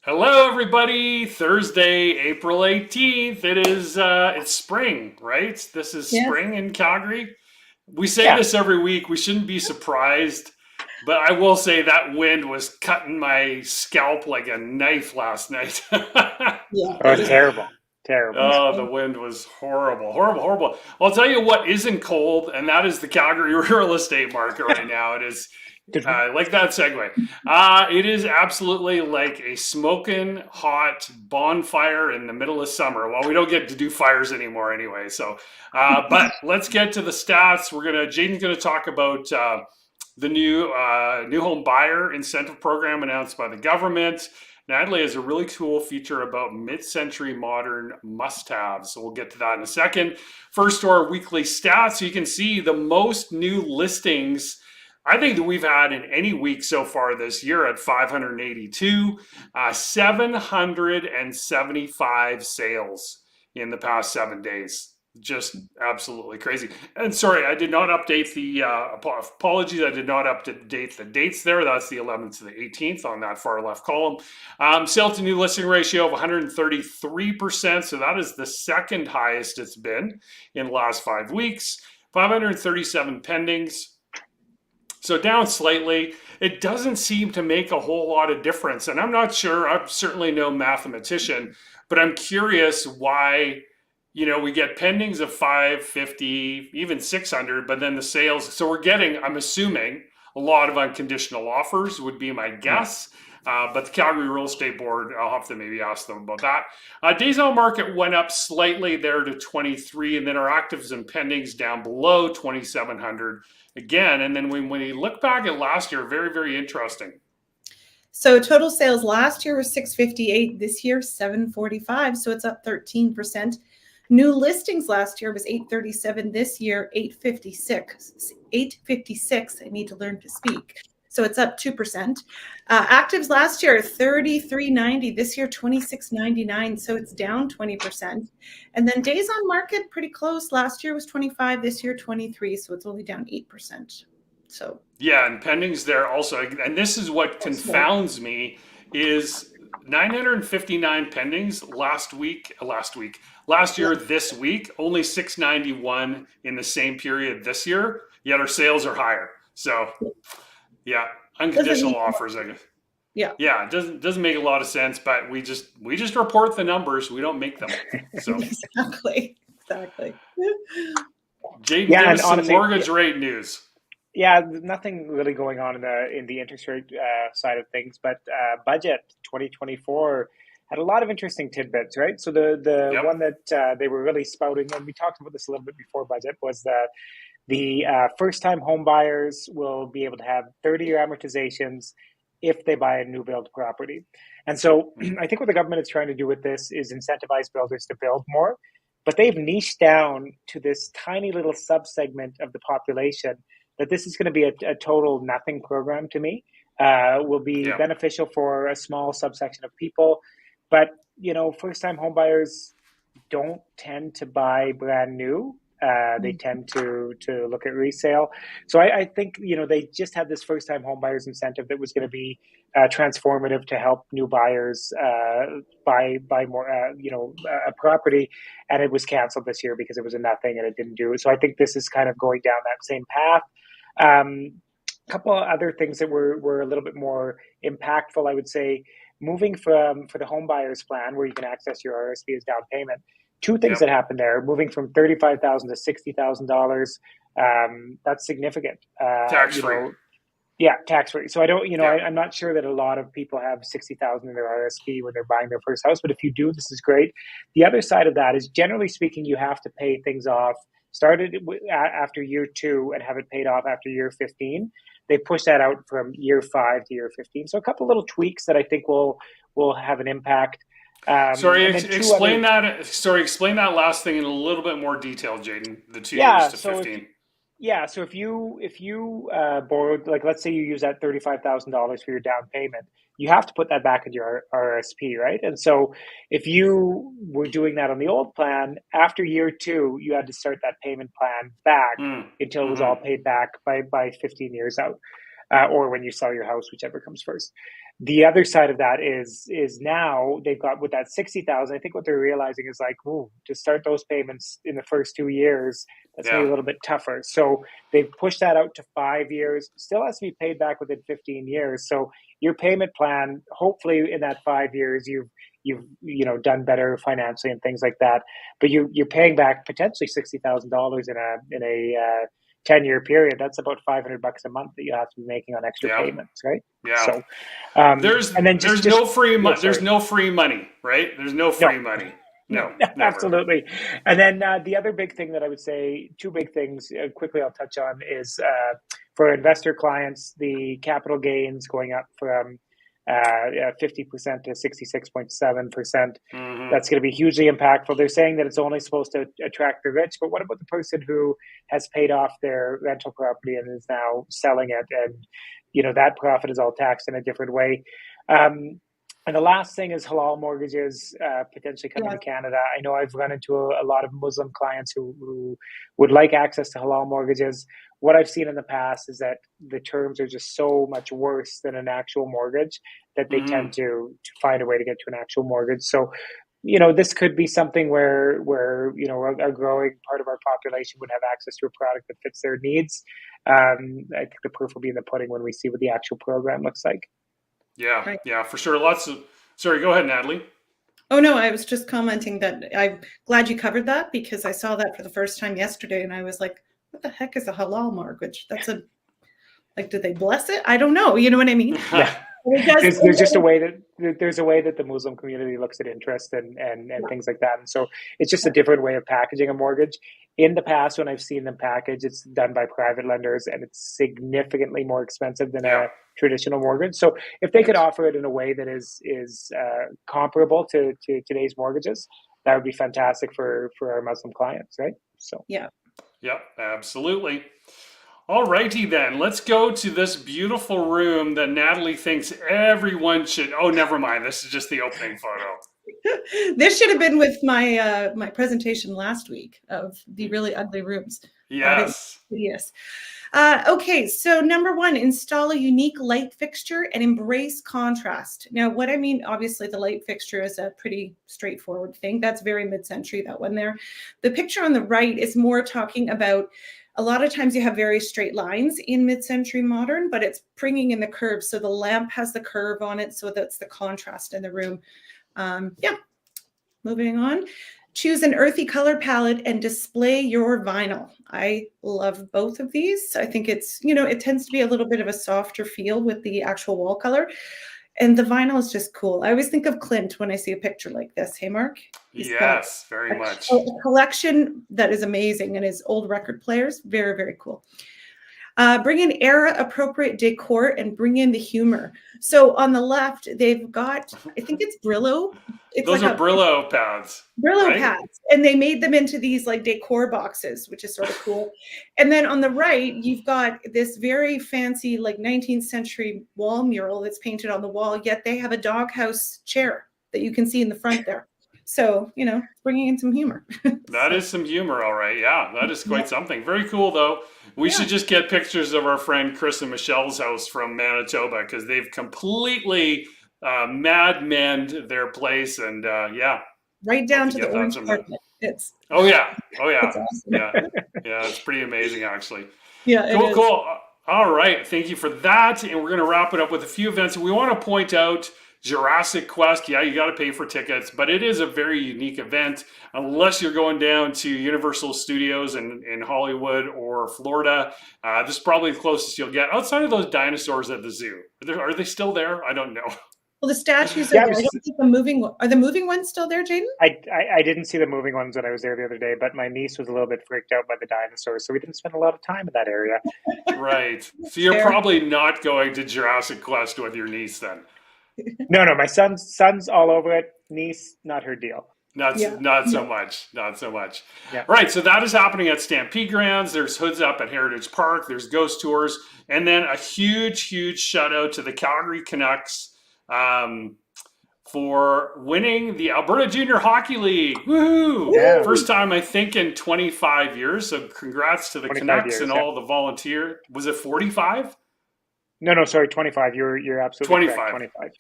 Hello, everybody. Thursday, April 18th. It's spring, right? This is Yes. spring in Calgary. We say Yeah, this every week. We shouldn't be surprised, but I will say that wind was cutting my scalp like a knife last night. Yeah, oh, it was. terrible, terrible. Oh, the wind was horrible, horrible, horrible. I'll tell you what isn't cold, and that is the Calgary real estate market right now. It is Did, like that segue. It is absolutely like a smoking hot bonfire in the middle of summer. Well, we don't get to do fires anymore anyway. But let's get to the stats. Jaden's gonna talk about the new home buyer incentive program announced by the government. Natalie has a really cool feature about mid-century modern must-haves. So we'll get to that in a second. First, to our weekly stats. So you can see the most new listings I think that we've had in any week so far this year at 582, 775 sales in the past 7 days. Just absolutely crazy. And sorry, I did not update apologies. I did not update the dates there. That's the 11th to the 18th on that far left column. Sale to new listing ratio of 133%. So that is the second highest it's been in the last 5 weeks. 537 pendings. So down slightly. It doesn't seem to make a whole lot of difference. And I'm not sure, I'm certainly no mathematician, but I'm curious why, we get pendings of 550, even 600, but then the sales. So we're getting, I'm assuming, a lot of unconditional offers would be my yeah. guess. But the Calgary Real Estate Board, I'll have to maybe ask them about that. Days on market went up slightly there to 23, and then our actives and pendings down below 2,700 again. And then when you look back at last year, very, very interesting. So total sales last year was 658, this year 745, so it's up 13%. New listings last year was 837, this year 856. 856, I need to learn to speak. So it's up 2%. Actives last year 3390, this year 2699, so it's down 20%. And then days on market pretty close. Last year was 25, this year 23, so it's only down 8%. So Yeah, and pendings there also, and this is what confounds me is 959 pendings last yeah, year, this week, only 691 in the same period this year, yet our sales are higher. So yeah, doesn't unconditional mean offers, I guess. yeah. Yeah, it doesn't make a lot of sense, but we just report the numbers, we don't make them. So Exactly. Jaden, Yeah, give and us some honestly, yeah, mortgage rate news. yeah, nothing really going on in the interest rate side of things, but budget 2024 had a lot of interesting tidbits, right? So the Yep. one that they were really spouting, and we talked about this a little bit before budget, was that the first-time home buyers will be able to have 30-year amortizations if they buy a new build property. And so I think what the government is trying to do with this is incentivize builders to build more, but they've niched down to this tiny little subsegment of the population that this is going to be a total nothing program to me. Will be Yeah. beneficial for a small subsection of people, but first-time home buyers don't tend to buy brand new. They tend to look at resale. So I think they just had this first time home buyers incentive that was going to be transformative to help new buyers buy more a property, and it was canceled this year because it was a nothing and it didn't do it. So I think this is kind of going down that same path. A couple of other things that were a little bit more impactful, I would say, moving from for the home buyers plan where you can access your RSP as down payment. Two things Yep. that happened there: moving from $35,000 to $60,000. That's significant. Tax free. Yeah, tax free. So I don't, Yeah. I'm not sure that a lot of people have 60,000 in their RSP when they're buying their first house, but if you do, this is great. The other side of that is, generally speaking, you have to pay things off. Started after year 2 and have it paid off after year 15. They push that out from year 5 to year 15. So a couple little tweaks that I think will have an impact. Sorry, And then two other. explain that last thing in a little bit more detail, Jaden. The 2 years Yeah. to So if 15. Yeah, so if you borrowed, like, let's say you use that $35,000 for your down payment, you have to put that back into your RSP, right? And so if you were doing that on the old plan, after year 2, you had to start that payment plan back Mm. until it was all Mm-hmm. paid back by 15 years out. or when you sell your house, whichever comes first. The other side of that is now they've got with that 60,000. I think what they're realizing is like, ooh, to start those payments in the first 2 years, that's maybe a little bit tougher. So they've pushed that out to 5 years. Still has to be paid back within 15 years. So your payment plan, hopefully in that 5 years, you've done better financially and things like that. But you're paying back potentially $60,000 in a 10-year period. That's about $500 a month that you have to be making on extra payments, right? Yeah. So there's no free money. There's no free money, right? There's no free money. No, never. Absolutely. And then the other big thing that I would say, two big things quickly I'll touch on is for investor clients, the capital gains going up from 50% to 66.7%. Mm-hmm. That's going to be hugely impactful. They're saying that it's only supposed to attract the rich, but what about the person who has paid off their rental property and is now selling it? And, that profit is all taxed in a different way. And the last thing is halal mortgages potentially coming to Canada. I know I've run into a lot of Muslim clients who would like access to halal mortgages. What I've seen in the past is that the terms are just so much worse than an actual mortgage that they tend to find a way to get to an actual mortgage. So, this could be something where a growing part of our population would have access to a product that fits their needs. I think the proof will be in the pudding when we see what the actual program looks like. Yeah, right. Yeah, for sure. Sorry, go ahead, Natalie. Oh, no, I was just commenting that I'm glad you covered that because I saw that for the first time yesterday and I was like, what the heck is a halal mortgage? Did they bless it? I don't know. You know what I mean? Yeah. There's just a way that the Muslim community looks at interest and things like that. And so it's just a different way of packaging a mortgage. In the past, when I've seen them package, it's done by private lenders and it's significantly more expensive than a traditional mortgage. So if they could offer it in a way that is comparable to today's mortgages, that would be fantastic for our Muslim clients, right? So yeah. Yep, absolutely. All righty then, let's go to this beautiful room that Natalie thinks everyone should. Oh, never mind. This is just the opening photo. This should have been with my my presentation last week of the really ugly rooms. Yes. Yes. Okay, so number one, install a unique light fixture and embrace contrast. Now, what I mean, obviously, the light fixture is a pretty straightforward thing. That's very mid-century, that one there. The picture on the right is more talking about a lot of times you have very straight lines in mid-century modern, but it's bringing in the curves. So the lamp has the curve on it, so that's the contrast in the room. Moving on. Choose an earthy color palette and display your vinyl. I love both of these. I think it's, it tends to be a little bit of a softer feel with the actual wall color. And the vinyl is just cool. I always think of Clint when I see a picture like this. Hey, Mark? Yes, very much. A collection that is amazing and his old record players. Very, very cool. Bring in era-appropriate decor and bring in the humor. So on the left, they've got, I think it's Brillo. Those are Brillo pads. Brillo pads. And they made them into these like decor boxes, which is sort of cool. And then on the right, you've got this very fancy like 19th century wall mural that's painted on the wall, yet they have a doghouse chair that you can see in the front there. So, bringing in some humor. That is some humor, all right. Yeah, that is quite something. Very cool, though. We should just get pictures of our friend Chris and Michelle's house from Manitoba because they've completely mad-manned their place. And, right down to the orange carpet. Oh, yeah. It's awesome. Yeah, it's pretty amazing, actually. Yeah, Cool. All right. Thank you for that. And we're going to wrap it up with a few events. We want to point out Jurassic Quest, you got to pay for tickets, but it is a very unique event. Unless you're going down to Universal Studios in Hollywood or Florida, this is probably the closest you'll get outside of those dinosaurs at the zoo. Are they still there? I don't know. Well, the statues are there. I don't think are the moving ones still there, Jaden? I didn't see the moving ones when I was there the other day, but my niece was a little bit freaked out by the dinosaurs, so we didn't spend a lot of time in that area. Right. So you're probably not going to Jurassic Quest with your niece then. No, my son's all over it. Niece, not her deal. Not so much. Yeah. Right, so that is happening at Stampede Grounds. There's hoods up at Heritage Park. There's ghost tours. And then a huge shout out to the Calgary Canucks for winning the Alberta Junior Hockey League. Woohoo! Yeah. First time, I think, in 25 years. So congrats to the Canucks and all the volunteer. Was it 45? No, sorry, 25. You're absolutely 25. correct. 25.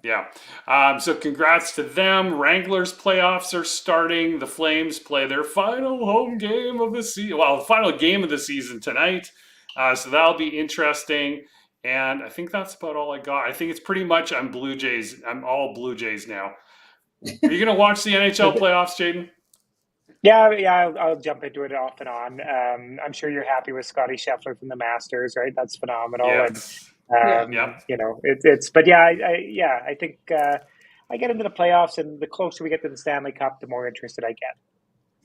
Yeah. So congrats to them. Wranglers playoffs are starting. The Flames play their final home game of the season. Well, the final game of the season tonight. So that'll be interesting. And I think that's about all I got. I think it's pretty much I'm Blue Jays. I'm all Blue Jays now. Are you going to watch the NHL playoffs, Jaden? Yeah, I'll jump into it off and on. I'm sure you're happy with Scotty Scheffler from the Masters, right? That's phenomenal. Yes. And but I think I get into the playoffs, and the closer we get to the Stanley Cup, the more interested I get.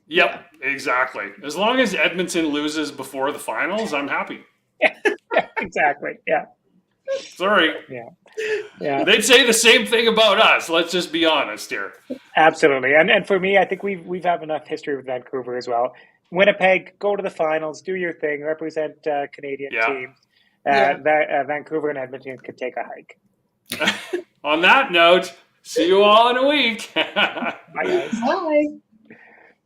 Yep, exactly. As long as Edmonton loses before the finals, I'm happy. Yeah, exactly. Yeah. Sorry. Yeah. They'd say the same thing about us. Let's just be honest here. Absolutely. And for me, I think we've had enough history with Vancouver as well. Winnipeg, go to the finals, do your thing, represent Canadian teams. Vancouver and Edmonton could take a hike. On that note, see you all in a week. Bye, guys. Bye.